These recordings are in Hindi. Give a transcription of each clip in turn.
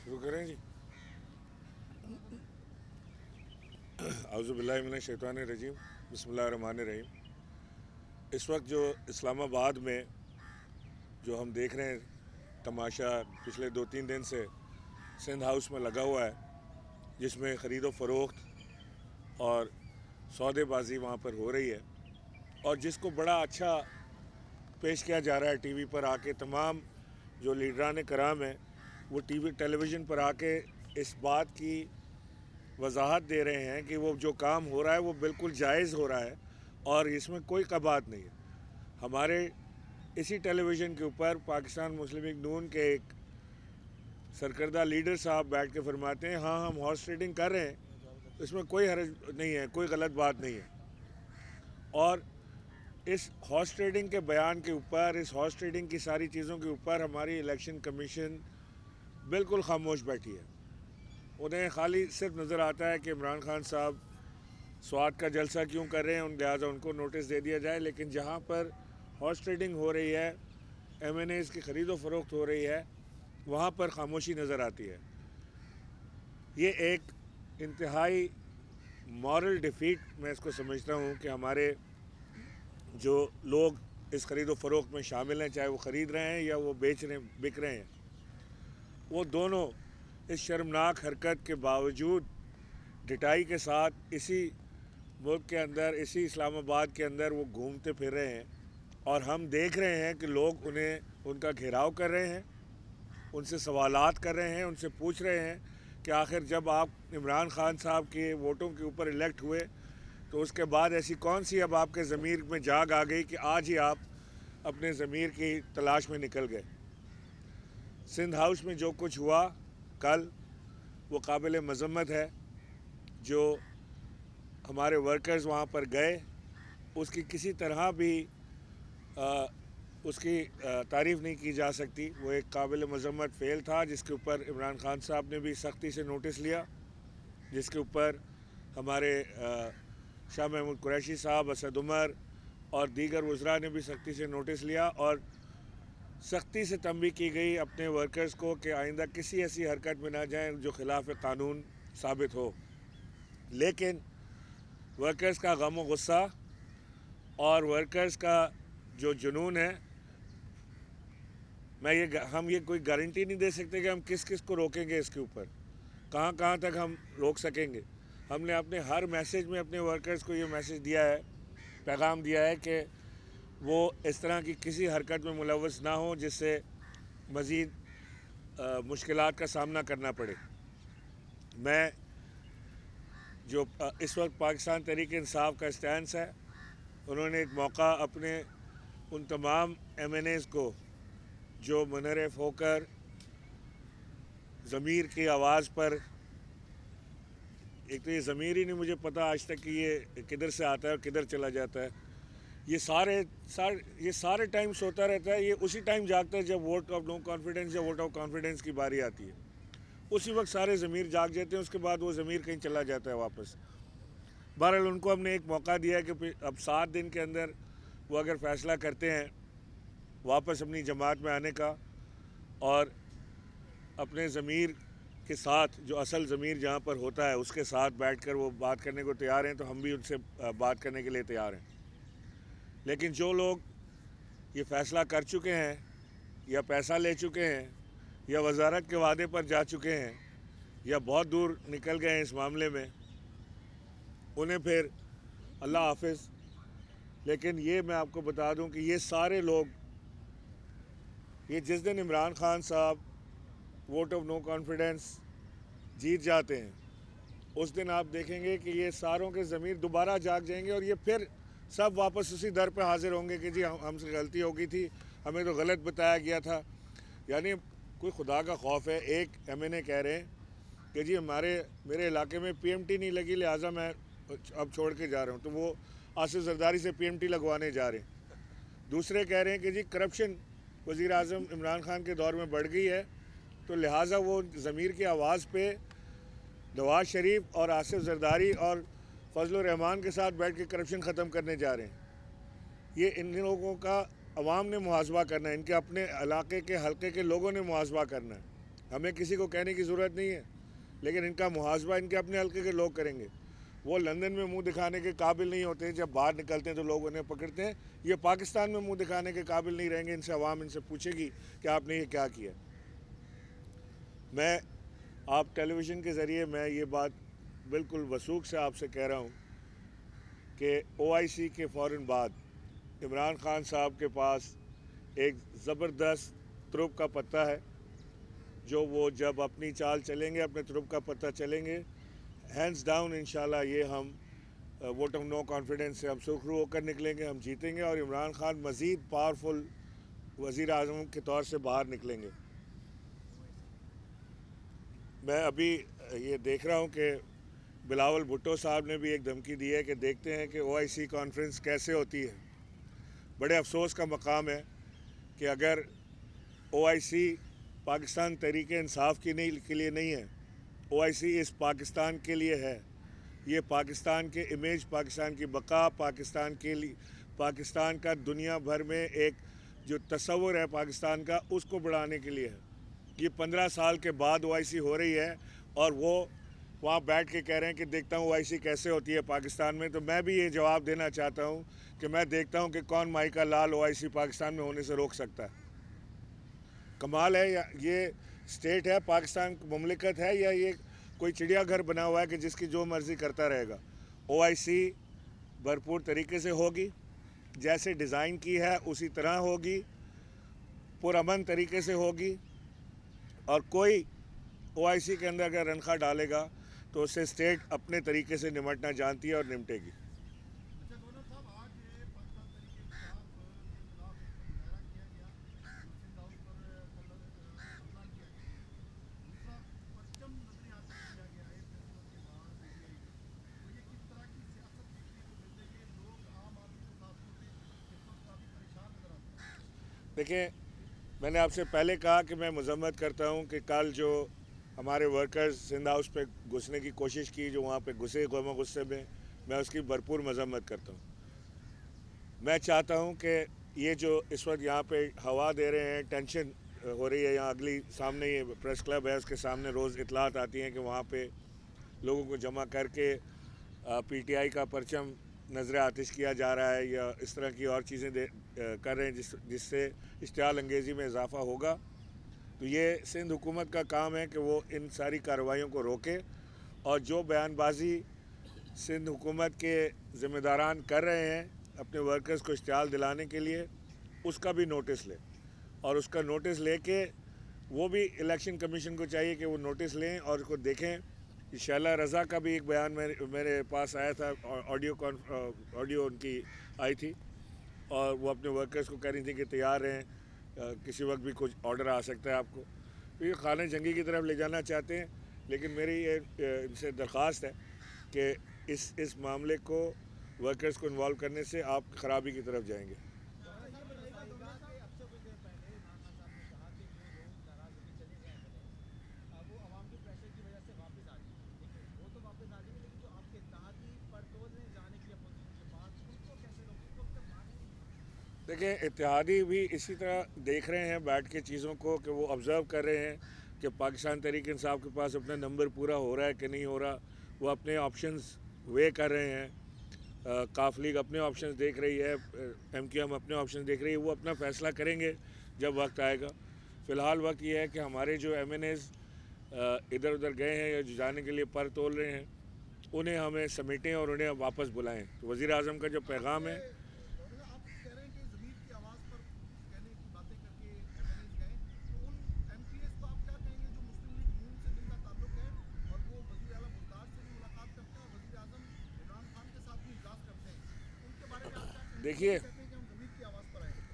शुरू करें जी। औज़ुबिल्लाहि मिनश शैतानिर रजीम, बिस्मिल्लाहिर रहमानिर रहीम। इस वक्त जो इस्लामाबाद में जो हम देख रहे हैं तमाशा पिछले 2-3 दिन से सिंध हाउस में लगा हुआ है, जिसमें ख़रीदो फ़रोख्त और सौदेबाजी वहाँ पर हो रही है और जिसको बड़ा अच्छा पेश किया जा रहा है टीवी पर आके। तमाम जो लीडरान कराम हैं वो टेलीविज़न पर आके इस बात की वजाहत दे रहे हैं कि वो जो काम हो रहा है वो बिल्कुल जायज़ हो रहा है और इसमें कोई कबात नहीं है। हमारे इसी टेलीविज़न के ऊपर पाकिस्तान मुस्लिम लीग नून के एक सरकर्दा लीडर साहब बैठ के फरमाते हैं, हाँ हम हॉर्स ट्रेडिंग कर रहे हैं, इसमें कोई हर्ज नहीं है, कोई गलत बात नहीं है। और इस हॉर्स ट्रेडिंग के बयान के ऊपर, इस हॉर्स ट्रेडिंग की सारी चीज़ों के ऊपर हमारी इलेक्शन कमीशन बिल्कुल खामोश बैठी है। उन्हें खाली सिर्फ नज़र आता है कि इमरान खान साहब स्वात का जलसा क्यों कर रहे हैं, लिहाजा उनको नोटिस दे दिया जाए। लेकिन जहाँ पर हॉर्स ट्रेडिंग हो रही है, MNAs की ख़रीदो फ़रोख्त हो रही है, वहाँ पर खामोशी नज़र आती है। ये एक इंतहाई मॉरल डिफ़ीट मैं इसको समझता हूँ कि हमारे जो लोग इस ख़रीदो फ़रोख्त में शामिल हैं, चाहे वो ख़रीद रहे हैं या वो बिक रहे हैं, वो दोनों इस शर्मनाक हरकत के बावजूद ढिठाई के साथ इसी मुल्क के अंदर, इसी इस्लामाबाद के अंदर वो घूमते फिर रहे हैं और हम देख रहे हैं कि लोग उनका घेराव कर रहे हैं, उनसे सवालात कर रहे हैं, उनसे पूछ रहे हैं कि आखिर जब आप इमरान खान साहब के वोटों के ऊपर इलेक्ट हुए तो उसके बाद ऐसी कौन सी अब आपके ज़मीर में जाग आ गई कि आज ही आप अपने ज़मीर की तलाश में निकल गए। सिंध हाउस में जो कुछ हुआ कल, वो काबिल मज़म्मत है। जो हमारे वर्कर्स वहाँ पर गए, उसकी किसी तरह भी उसकी तारीफ़ नहीं की जा सकती। वो एक काबिल मज़म्मत फ़ेल था जिसके ऊपर इमरान खान साहब ने भी सख्ती से नोटिस लिया, जिसके ऊपर हमारे शाह महमूद कुरैशी साहब, असद उमर और दीगर वज़रा ने भी सख्ती से नोटिस लिया और सख्ती से तंबीह की गई अपने वर्कर्स को कि आइंदा किसी ऐसी हरकत में ना जाएं जो ख़िलाफ़ कानून साबित हो। लेकिन वर्कर्स का गम व गुस्सा और वर्कर्स का जो जुनून है, हम ये कोई गारंटी नहीं दे सकते कि हम किस किस को रोकेंगे, इसके ऊपर कहाँ कहाँ तक हम रोक सकेंगे। हमने अपने हर मैसेज में अपने वर्कर्स को ये मैसेज दिया है, पैगाम दिया है कि वो इस तरह की किसी हरकत में मुलव्वस ना हो जिससे मज़ीद मुश्किलात का सामना करना पड़े। मैं जो इस वक्त पाकिस्तान तहरीक इंसाफ का स्टैंस है, उन्होंने एक मौका अपने उन तमाम MNAs को जो मुनहरफ होकर ज़मीर की आवाज़ पर, एक तो ये ज़मीर ही नहीं मुझे पता आज तक कि ये किधर से आता है और किधर चला जाता है। ये सारे टाइम सोता रहता है, ये उसी टाइम जागता है जब वोट ऑफ नो कॉन्फिडेंस या वोट ऑफ कॉन्फिडेंस की बारी आती है। उसी वक्त सारे ज़मीर जाग जाते हैं, उसके बाद वो ज़मीर कहीं चला जाता है वापस। बहरहाल उनको हमने एक मौका दिया है कि अब 7 दिन के अंदर वो अगर फ़ैसला करते हैं वापस अपनी जमात में आने का और अपने ज़मीर के साथ, जो असल ज़मीर जहाँ पर होता है उसके साथ बैठकर वो बात करने को तैयार हैं, तो हम भी उनसे बात करने के लिए तैयार हैं। लेकिन जो लोग ये फ़ैसला कर चुके हैं या पैसा ले चुके हैं या वजारत के वादे पर जा चुके हैं या बहुत दूर निकल गए हैं इस मामले में, उन्हें फिर अल्लाह हाफिज़। लेकिन ये मैं आपको बता दूं कि ये सारे लोग, ये जिस दिन इमरान खान साहब वोट ऑफ नो कॉन्फिडेंस जीत जाते हैं, उस दिन आप देखेंगे कि ये सारों के ज़मीर दोबारा जाग जाएंगे और ये फिर सब वापस उसी दर पे हाजिर होंगे कि जी हमसे गलती हो गई थी, हमें तो गलत बताया गया था। यानी कोई खुदा का खौफ है। एक MNA कह रहे हैं कि जी मेरे इलाके में PMT नहीं लगी, लिहाजा मैं अब छोड़ के जा रहा हूँ, तो वो आसिफ जरदारी से PMT लगवाने जा रहे हैं। दूसरे कह रहे हैं कि जी करप्शन वज़ीर आज़म इमरान खान के दौर में बढ़ गई है, तो लिहाजा वो ज़मीर की आवाज़ पे नवाज़ शरीफ और आसिफ जरदारी और फजलुर रहमान के साथ बैठ के करप्शन ख़त्म करने जा रहे हैं। ये इन लोगों का अवाम ने मुहासबा करना है, इनके अपने इलाके के हल्के के लोगों ने मुहासबा करना है। हमें किसी को कहने की ज़रूरत नहीं है, लेकिन इनका मुहासबा इनके अपने हल्के के लोग करेंगे। वो लंदन में मुंह दिखाने के काबिल नहीं होते, जब बाहर निकलते हैं तो लोग उन्हें पकड़ते हैं। ये पाकिस्तान में मुंह दिखाने के काबिल नहीं रहेंगे, इनसे अवाम इनसे पूछेगी कि आपने ये क्या किया। मैं आप टेलीविज़न के ज़रिए मैं ये बात बिल्कुल वसूख से आपसे कह रहा हूँ कि OIC के फ़ौरन बाद इमरान खान साहब के पास एक ज़बरदस्त तुरुप का पत्ता है, जो वो जब अपनी चाल चलेंगे, अपने तुरुप का पत्ता चलेंगे, हैंड्स डाउन इंशाल्लाह ये हम वोट ऑफ नो कॉन्फिडेंस से हम सुखरू होकर निकलेंगे, हम जीतेंगे और इमरान खान मज़ीद पावरफुल वज़ीर आज़म के तौर से बाहर निकलेंगे। मैं अभी ये देख रहा हूँ कि बिलावल भुट्टो साहब ने भी एक धमकी दी है कि देखते हैं कि OIC कॉन्फ्रेंस कैसे होती है। बड़े अफसोस का मकाम है कि अगर OIC पाकिस्तान तहरीक इंसाफ के लिए नहीं है, OIC इस पाकिस्तान के लिए है। ये पाकिस्तान के इमेज, पाकिस्तान की बका, पाकिस्तान के लिए, पाकिस्तान का दुनिया भर में एक जो तस्वुर है पाकिस्तान का, उसको बढ़ाने के लिए है। ये 15 साल के बाद OIC हो रही है और वो वहाँ बैठ के कह रहे हैं कि देखता हूँ OIC कैसे होती है पाकिस्तान में। तो मैं भी ये जवाब देना चाहता हूँ कि मैं देखता हूँ कि कौन माई का लाल OIC पाकिस्तान में होने से रोक सकता है। कमाल है, या ये स्टेट है, पाकिस्तान मुमलिकत है, या ये कोई चिड़ियाघर बना हुआ है कि जिसकी जो मर्ज़ी करता रहेगा। OIC भरपूर तरीके से होगी, जैसे डिज़ाइन की है उसी तरह होगी, पुरअमन तरीके से होगी, और कोई OIC के अंदर अगर रनखा डालेगा तो उससे स्टेट अपने तरीके से निमटना जानती है और निमटेगी। देखिए, मैंने आपसे पहले कहा कि मैं मज़म्मत करता हूं कि कल जो हमारे वर्कर्स सिंध हाउस पे घुसने की कोशिश की, जो वहाँ पे घुसे गम गुस्से में, मैं उसकी भरपूर मज़म्मत करता हूँ। मैं चाहता हूँ कि ये जो इस वक्त यहाँ पे हवा दे रहे हैं, टेंशन हो रही है, यहाँ अगली सामने ये प्रेस क्लब है, उसके सामने रोज़ इतलात आती हैं कि वहाँ पे लोगों को जमा करके PTI का परचम नज़र आतिश किया जा रहा है, या इस तरह की और चीज़ें कर रहे हैं जिससे इश्तियाल अंगेज़ी में इजाफ़ा होगा। तो ये सिंध हुकूमत का काम है कि वो इन सारी कार्रवाइयों को रोके, और जो बयानबाजी सिंध हुकूमत के ज़िम्मेदारान कर रहे हैं अपने वर्कर्स को इश्तियाल दिलाने के लिए, उसका भी नोटिस ले, और उसका नोटिस लेके वो भी इलेक्शन कमीशन को चाहिए कि वो नोटिस लें और उसको देखें। शैला रज़ा का भी एक बयान मेरे पास आया था, ऑडियो उनकी आई थी, और वो अपने वर्कर्स को कह रही थी कि तैयार हैं, किसी वक्त भी कुछ ऑर्डर आ सकता है आपको। तो ये खाने जंगी की तरफ ले जाना चाहते हैं, लेकिन मेरी ये इनसे दरख्वास्त है कि इस मामले को वर्कर्स को इन्वॉल्व करने से आप ख़राबी की तरफ जाएंगे। देखिए, इत्तेहादी भी इसी तरह देख रहे हैं बैठ के चीज़ों को, कि वो ऑब्ज़र्व कर रहे हैं कि पाकिस्तान तहरीक इंसाफ के पास अपना नंबर पूरा हो रहा है कि नहीं हो रहा। वो अपने ऑप्शंस वे कर रहे हैं, काफ लीग अपने ऑप्शंस देख रही है, MQM अपने ऑप्शंस देख रही है। वो अपना फ़ैसला करेंगे जब वक्त आएगा। फ़िलहाल वक्त ये है कि हमारे जो MNAs इधर उधर गए हैं या जो जाने के लिए पर तोल रहे हैं, उन्हें हमें समेटें और उन्हें वापस बुलाएं। तो वज़ीर आज़म का जो पैगाम है,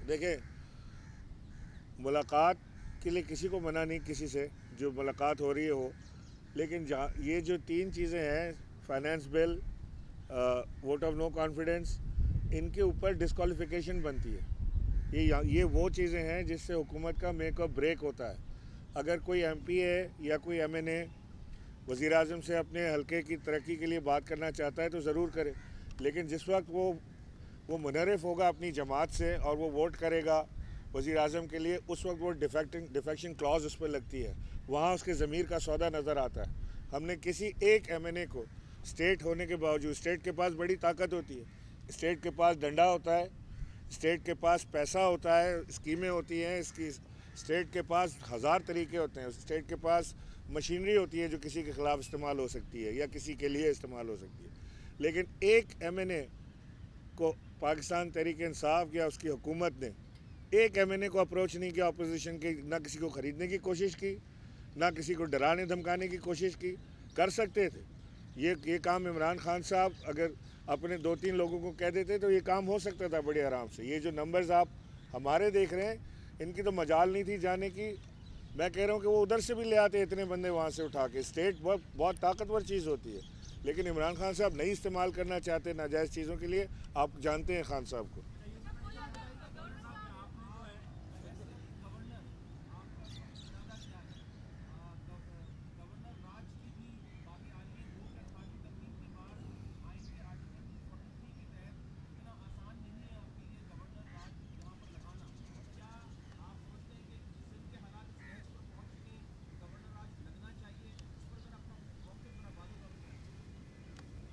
देखिए मुलाकात के लिए किसी को मना नहीं, किसी से जो मुलाकात हो रही है हो, लेकिन जहाँ ये जो 3 चीज़ें हैं, finance bill, vote of no confidence, इनके ऊपर डिस्क्वालिफिकेशन बनती है। ये वो चीज़ें हैं जिससे हुकूमत का मेक और ब्रेक होता है। अगर कोई MPA या कोई MNA वज़ीर आज़म से अपने हलके की तरक्की के लिए बात करना चाहता है तो ज़रूर करे, लेकिन जिस वक्त वो मुनहरफ होगा अपनी जमात से और वो वोट करेगा वज़ीर आज़म के लिए, उस वक्त वो डिफेक्शन क्लॉज उस पर लगती है, वहाँ उसके ज़मीर का सौदा नज़र आता है। हमने किसी एक MNA को, स्टेट होने के बावजूद, स्टेट के पास बड़ी ताकत होती है, स्टेट के पास डंडा होता है, स्टेट के पास पैसा होता है, स्कीमें होती हैं, इसकी स्टेट के पास हज़ार तरीके होते हैं, स्टेट के पास मशीनरी होती है जो किसी के ख़िलाफ़ इस्तेमाल हो सकती है या किसी के लिए इस्तेमाल हो सकती है। लेकिन एक MNA को पाकिस्तान तहरीक इंसाफ या उसकी हुकूमत ने एक MNA को अप्रोच नहीं किया अपोजिशन के, ना किसी को ख़रीदने की कोशिश की, ना किसी को डराने धमकाने की कोशिश की। कर सकते थे ये काम इमरान खान साहब अगर अपने 2-3 लोगों को कह देते तो ये काम हो सकता था बड़े आराम से। ये जो नंबर्स आप हमारे देख रहे हैं, इनकी तो मजाल नहीं थी जाने की। मैं कह रहा हूँ कि वो उधर से भी ले आते इतने बंदे वहाँ से उठा के। स्टेट बहुत ताकतवर चीज़ होती है, लेकिन इमरान खान साहब नहीं इस्तेमाल करना चाहते नाजायज़ चीज़ों के लिए। आप जानते हैं खान साहब को।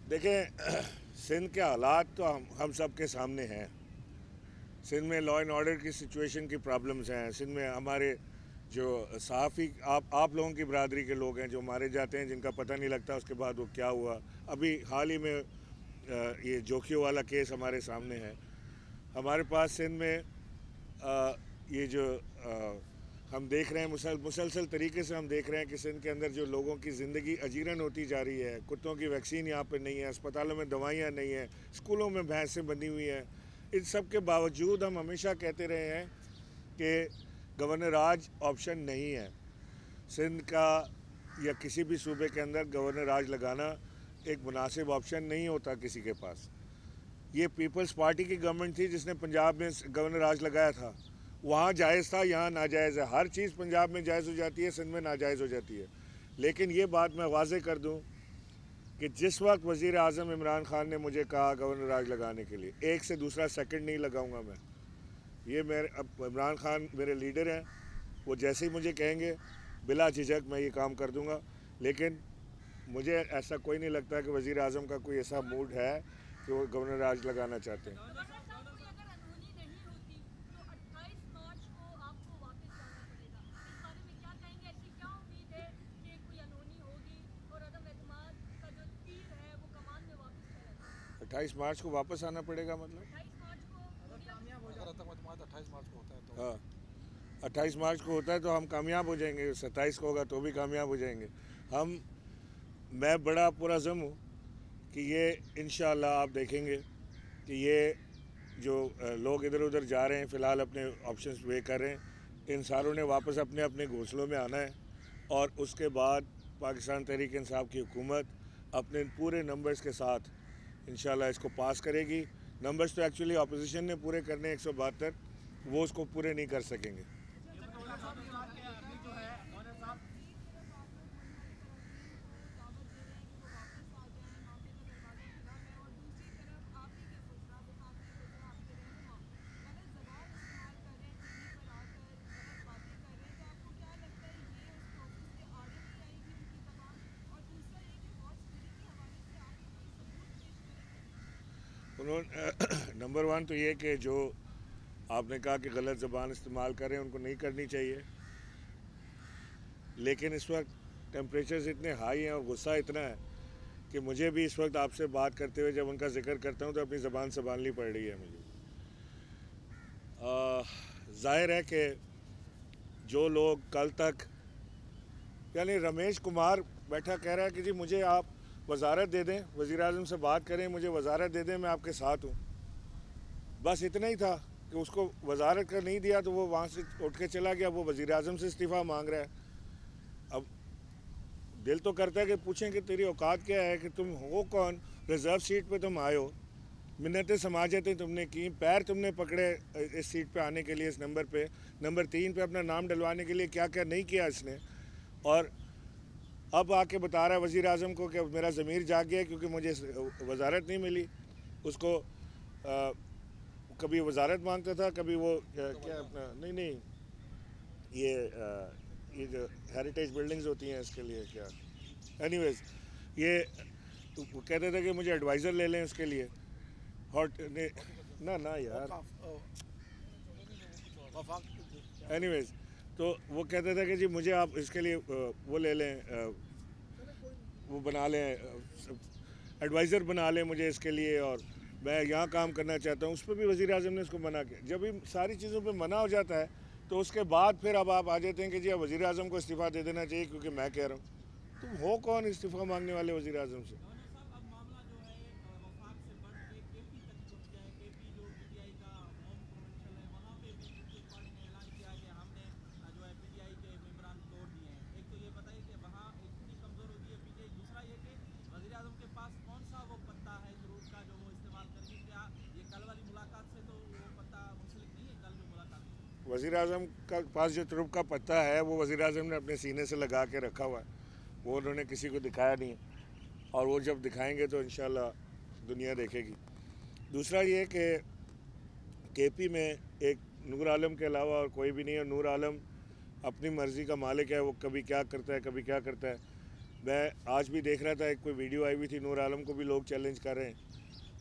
देखें, सिंध के हालात तो हम सब के सामने हैं। सिंध में लॉ एंड ऑर्डर की सिचुएशन की प्रॉब्लम्स हैं। सिंध में हमारे जो सहाफ़ी आप लोगों की बरादरी के लोग हैं जो मारे जाते हैं, जिनका पता नहीं लगता उसके बाद वो क्या हुआ। अभी हाल ही में ये जोखियों वाला केस हमारे सामने है। हमारे पास सिंध में ये जो हम देख रहे हैं, मुसलसल तरीके से हम देख रहे हैं कि सिंध के अंदर जो लोगों की ज़िंदगी अजीरन होती जा रही है। कुत्तों की वैक्सीन यहाँ पे नहीं है, अस्पतालों में दवाइयाँ नहीं हैं, स्कूलों में भैंसें बंधी हुई हैं। इन सब के बावजूद हम हमेशा कहते रहे हैं कि गवर्नर राज ऑप्शन नहीं है। सिंध का या किसी भी सूबे के अंदर गवर्नर राज लगाना एक मुनासिब ऑप्शन नहीं होता किसी के पास। ये पीपल्स पार्टी की गवर्नमेंट थी जिसने पंजाब में गवर्नर राज लगाया था। वहाँ जायज़ था, यहाँ नाजायज़ है। हर चीज़ पंजाब में जायज़ हो जाती है, सिंध में नाजायज़ हो जाती है। लेकिन ये बात मैं वाज़े कर दूँ कि जिस वक्त वज़ीर आज़म इमरान खान ने मुझे कहा गवर्नर राज लगाने के लिए, एक से दूसरा सेकंड नहीं लगाऊंगा मैं। ये मेरे अब इमरान खान मेरे लीडर हैं, वो जैसे ही मुझे कहेंगे बिला झिझक मैं ये काम कर दूंगा। लेकिन मुझे ऐसा कोई नहीं लगता कि वज़ीर आज़म का कोई ऐसा मूड है कि वो गवर्नर राज लगाना चाहते हैं। अट्ठाईस मार्च को वापस आना पड़ेगा मतलब? हाँ, 28 मार्च को होता है तो हम कामयाब हो जाएंगे। 27 को होगा तो भी कामयाब हो जाएंगे। मैं बड़ा पुरज़म हूँ कि ये इंशाअल्लाह आप देखेंगे कि ये जो लोग इधर उधर जा रहे हैं, फ़िलहाल अपने ऑप्शंस वे कर रहे हैं, इन सारों ने वापस अपने अपने घोंसलों में आना है। और उसके बाद पाकिस्तान तहरीक इंसाफ की हुकूमत अपने पूरे नंबर्स के साथ इंशाल्लाह इसको पास करेगी। नंबर्स तो एक्चुअली अपोजिशन ने पूरे करने 172, वो उसको पूरे नहीं कर सकेंगे। उन्होंने नंबर वन तो ये कि जो आपने कहा कि गलत ज़बान इस्तेमाल करें, उनको नहीं करनी चाहिए। लेकिन इस वक्त टेम्परेचर्स इतने हाई हैं और गुस्सा इतना है कि मुझे भी इस वक्त आपसे बात करते हुए जब उनका जिक्र करता हूँ तो अपनी ज़बान संभालनी पड़ रही है मुझे। ज़ाहिर है कि जो लोग कल तक, यानी रमेश कुमार बैठा कह रहा है कि जी मुझे आप वजारत दे दें, वज़ीर आज़म से बात करें, मुझे वजारत दे दें, मैं आपके साथ हूँ। बस इतना ही था कि उसको वजारत का नहीं दिया तो वो वहाँ से उठ के चला गया। वो वज़ीर आज़म से इस्तीफ़ा मांग रहा है। अब दिल तो करता है कि पूछें कि तेरी औकात क्या है, कि तुम हो कौन, रिज़र्व सीट पे तुम आए हो, मिन्नतें समाजतें तुमने की, पैर तुमने पकड़े इस सीट पे आने के लिए, इस नंबर पे, नंबर 3 पे अपना नाम डलवाने के लिए क्या क्या नहीं किया इसने। और अब आके बता रहा है वज़ीर आज़म को कि मेरा ज़मीर जाग गया क्योंकि मुझे वजारत नहीं मिली। उसको कभी वजारत मांगता था, कभी वो क्या अपना नहीं ये जो हेरिटेज बिल्डिंग्स होती हैं इसके लिए क्या, एनीवेज ये वो कहते थे कि मुझे एडवाइज़र ले लें इसके लिए हॉट ना ना यार, एनीवेज तो वो कहते थे कि जी मुझे आप इसके लिए वो ले लें, वो बना लें, एडवाइज़र बना लें मुझे इसके लिए, और मैं यहाँ काम करना चाहता हूँ। उस पर भी वज़ीर आज़म ने इसको मना किया। जब भी सारी चीज़ों पे मना हो जाता है तो उसके बाद फिर अब आप आ जाते हैं कि जी अब वज़ीर आज़म को इस्तीफ़ा दे देना चाहिए क्योंकि मैं कह रहा हूँ। तुम हो कौन इस्तीफ़ा मांगने वाले वज़ीर आज़म से? वज़ीर आज़म का पास जो तुरुप का पत्ता है वो वज़ीर आज़म ने अपने सीने से लगा के रखा हुआ है, वो उन्होंने किसी को दिखाया नहीं है, और वो जब दिखाएंगे तो इंशाल्लाह दुनिया देखेगी। दूसरा ये कि केपी में एक नूर आलम के अलावा और कोई भी नहीं है। नूर आलम अपनी मर्ज़ी का मालिक है, वो कभी क्या करता है कभी क्या करता है। मैं आज भी देख रहा था, एक कोई वीडियो आई हुई थी, नूर आलम को भी लोग चैलेंज कर रहे हैं।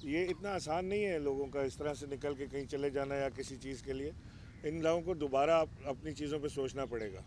ये इतना आसान नहीं है लोगों का इस तरह से निकल के कहीं चले जाना या किसी चीज़ के लिए। इन लोगों को दोबारा अपनी चीज़ों पे सोचना पड़ेगा।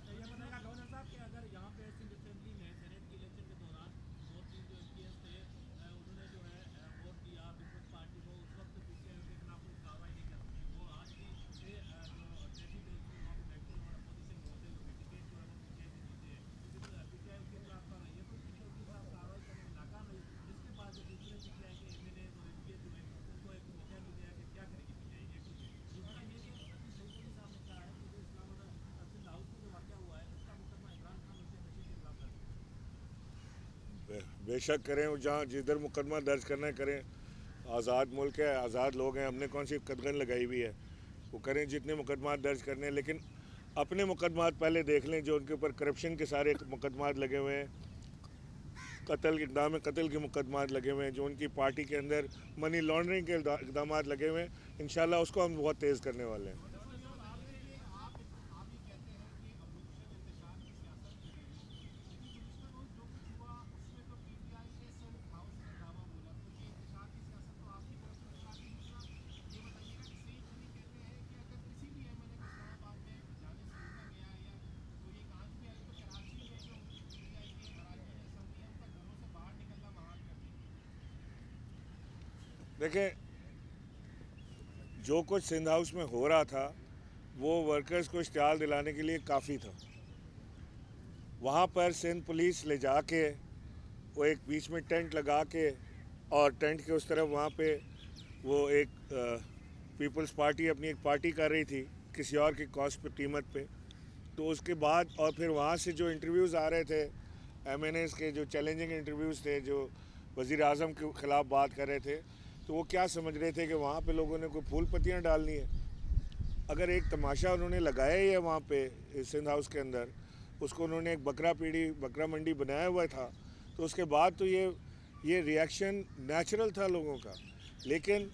बेशक करें, जहाँ जिधर मुकदमा दर्ज करना है करें। आज़ाद मुल्क है, आज़ाद लोग हैं, हमने कौन सी कदगन लगाई हुई है। वो करें जितने मुकदमात दर्ज करने हैं, लेकिन अपने मुकदमात पहले देख लें जो उनके ऊपर करप्शन के सारे मुकदमात लगे हुए हैं, कत्ल इक़दाम कत्ल के मुकदमात लगे हुए हैं, जो उनकी पार्टी के अंदर मनी लॉन्ड्रिंग के इक़दाम लगे हुए हैं। इंशाल्लाह उसको हम बहुत तेज़ करने वाले हैं। देखें, जो कुछ सिंध हाउस में हो रहा था वो वर्कर्स को इश्तिहार दिलाने के लिए काफ़ी था। वहाँ पर सिंध पुलिस ले जाके वो एक बीच में टेंट लगा के, और टेंट के उस तरफ वहाँ पे वो एक पीपल्स पार्टी अपनी एक पार्टी कर रही थी किसी और की कॉस्ट पे, कीमत पे। तो उसके बाद और फिर वहाँ से जो इंटरव्यूज़ आ रहे थे MNAs के, जो चैलेंजिंग इंटरव्यूज़ थे, जो वज़ीर आज़म के ख़िलाफ़ बात कर रहे थे, तो वो क्या समझ रहे थे कि वहाँ पे लोगों ने कोई फूल पत्तियाँ डालनी है। अगर एक तमाशा उन्होंने लगाया ही है वहाँ पे सिंध हाउस के अंदर, उसको उन्होंने एक बकरा मंडी बनाया हुआ था, तो उसके बाद तो ये रिएक्शन नेचुरल था लोगों का। लेकिन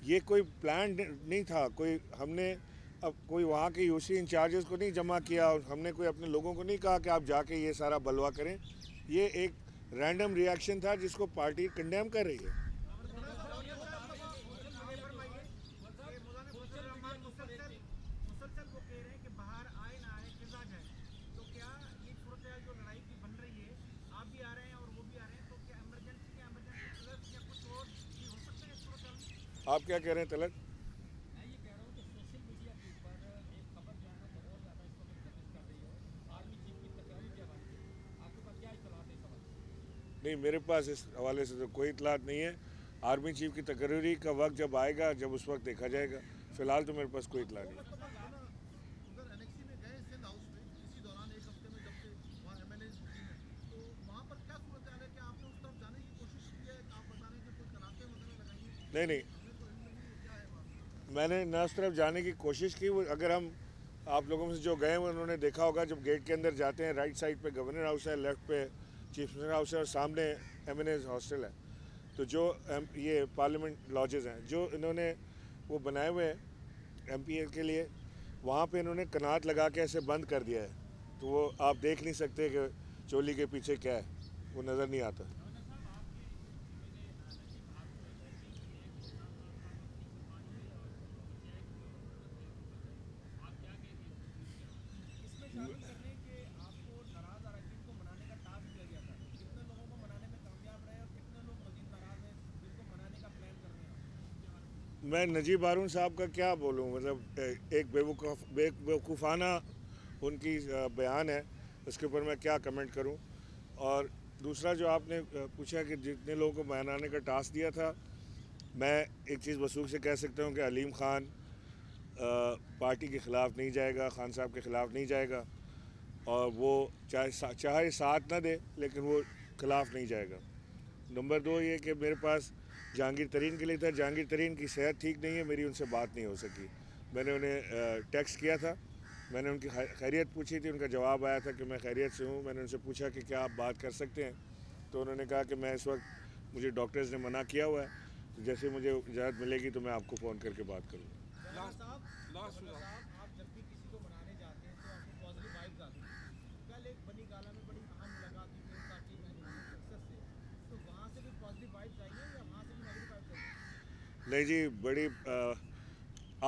ये कोई प्लान नहीं था, कोई हमने अब कोई वहाँ के यूसी इंचार्जेस को नहीं जमा किया, और हमने कोई अपने लोगों को नहीं कहा कि आप जाके ये सारा बलवा करें। ये एक रैंडम रिएक्शन था जिसको पार्टी कंडेम कर रही है। आप क्या कह रहे हैं तलत? नहीं, मेरे पास इस हवाले से तो कोई इतलात नहीं है। आर्मी चीफ की तकरीरी का वक्त जब आएगा, जब उस वक्त देखा जाएगा। फ़िलहाल तो मेरे पास कोई इतला नहीं है। नहीं, मैंने न उस तरफ जाने की कोशिश की। वो अगर हम आप लोगों में से जो गए हैं उन्होंने देखा होगा, जब गेट के अंदर जाते हैं राइट साइड पे गवर्नर हाउस है, लेफ़्ट पे चीफ मिनिस्टर हाउस है, और सामने MNAs हॉस्टल है। तो जो ये पार्लियामेंट लॉजेस हैं, जो इन्होंने वो बनाए हुए हैं MPA के लिए, वहाँ पे इन्होंने कनात लगा के ऐसे बंद कर दिया है, तो वो आप देख नहीं सकते कि चोली के पीछे क्या है, वो नज़र नहीं आता। मैं नजीब हारून साहब का क्या बोलूँ, मतलब एक बेवकूफ़ाना उनकी बयान है, उसके ऊपर मैं क्या कमेंट करूँ। और दूसरा जो आपने पूछा कि जितने लोगों को मनाने का टास्क दिया था, मैं एक चीज़ वसूख से कह सकता हूँ कि अलीम ख़ान पार्टी के ख़िलाफ़ नहीं जाएगा, खान साहब के ख़िलाफ़ नहीं जाएगा, और वो चाहे साथ ना दे लेकिन वो ख़िलाफ़ नहीं जाएगा। नंबर 2 ये कि मेरे पास जहांगीर तरीन के लिए था, जहांगीर तरीन की सेहत ठीक नहीं है, मेरी उनसे बात नहीं हो सकी। मैंने उन्हें टेक्स्ट किया था, मैंने उनकी खैरियत पूछी थी, उनका जवाब आया था कि मैं खैरियत से हूँ। मैंने उनसे पूछा कि क्या आप बात कर सकते हैं, तो उन्होंने कहा कि मैं इस वक्त, मुझे डॉक्टर्स ने मना किया हुआ है, तो जैसे मुझे इजाज़त मिलेगी तो मैं आपको फ़ोन करके बात करूँगा। आप जब भी किसी को मनाने जाते हैं तो आपको पॉजिटिव वाइब्स आती हैं। कल एक बनी गाला में बड़ी अहम मुलाकात हुई मेरे साथी महबूब सक्सेस से, तो वहाँ से भी पॉजिटिव वाइब्स आई हैं या वहाँ से भी नेगेटिव वाइब्स आई हैं? नहीं जी, बड़ी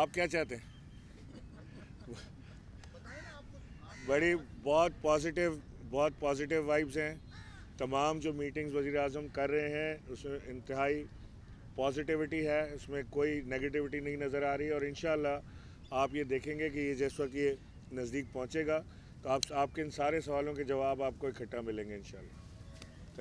आप क्या चाहते हैं? बताएं ना आप बड़ी बहुत पॉजिटिव वाइब्स हैं। तमाम जो मीटिंग्स वज़ीर आज़म कर रहे हैं उसमें इंतहाई पॉजिटिविटी है, उसमें कोई नेगेटिविटी नहीं नज़र आ रही। और इंशाअल्लाह आप ये देखेंगे कि ये जिस वक्त ये नज़दीक पहुँचेगा तो आपके इन सारे सवालों के जवाब आपको इकट्ठा मिलेंगे इंशाअल्लाह।